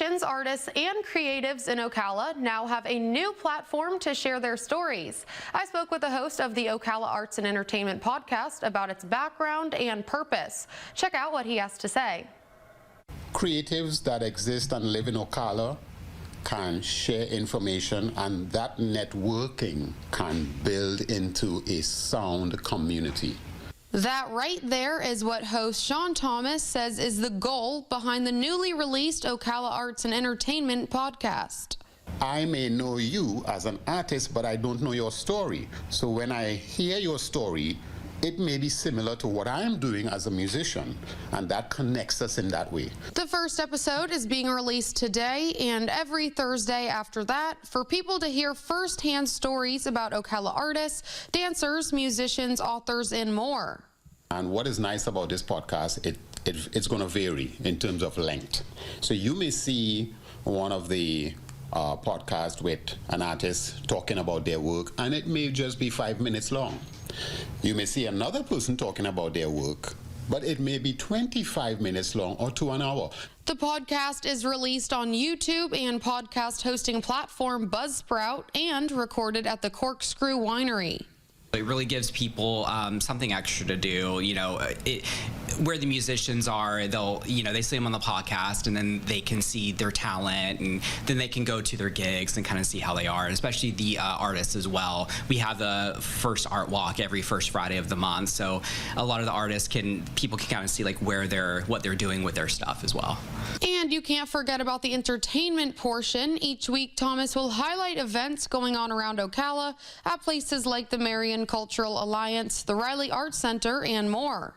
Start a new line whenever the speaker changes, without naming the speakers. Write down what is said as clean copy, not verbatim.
musicians, artists, and creatives in Ocala now have a new platform to share their stories. I spoke with the host of the Ocala Arts and Entertainment podcast about its background and purpose. Check out what he has to say.
Creatives that exist and live in Ocala can share information, and that networking can build into a sound community.
That right there is what host Sean Thomas says is the goal behind the newly released Ocala Arts and Entertainment podcast.
I may know you as an artist, but I don't know your story. So when I hear your story, it may be similar to what I'm doing as a musician, and that connects us in that way.
The first episode is being released today and every Thursday after that for people to hear firsthand stories about Ocala artists, dancers, musicians, authors, and more.
And what is nice about this podcast, it's going to vary in terms of length. So you may see one of the podcasts with an artist talking about their work, and it may just be 5 minutes long. You may see another person talking about their work, but it may be 25 minutes long or to an hour.
The podcast is released on YouTube and podcast hosting platform Buzzsprout and recorded at the Corkscrew Winery.
It really gives people something extra to do. You know, where the musicians are, they see them on the podcast, and then they can see their talent, and then they can go to their gigs and kind of see how they are. And especially the artists as well. We have the first art walk every first Friday of the month, so a lot of the artists people can kind of see like what they're doing with their stuff as well.
And you can't forget about the entertainment portion. Each week, Thomas will highlight events going on around Ocala at places like the Marion Cultural Alliance, the Riley Arts Center, and more.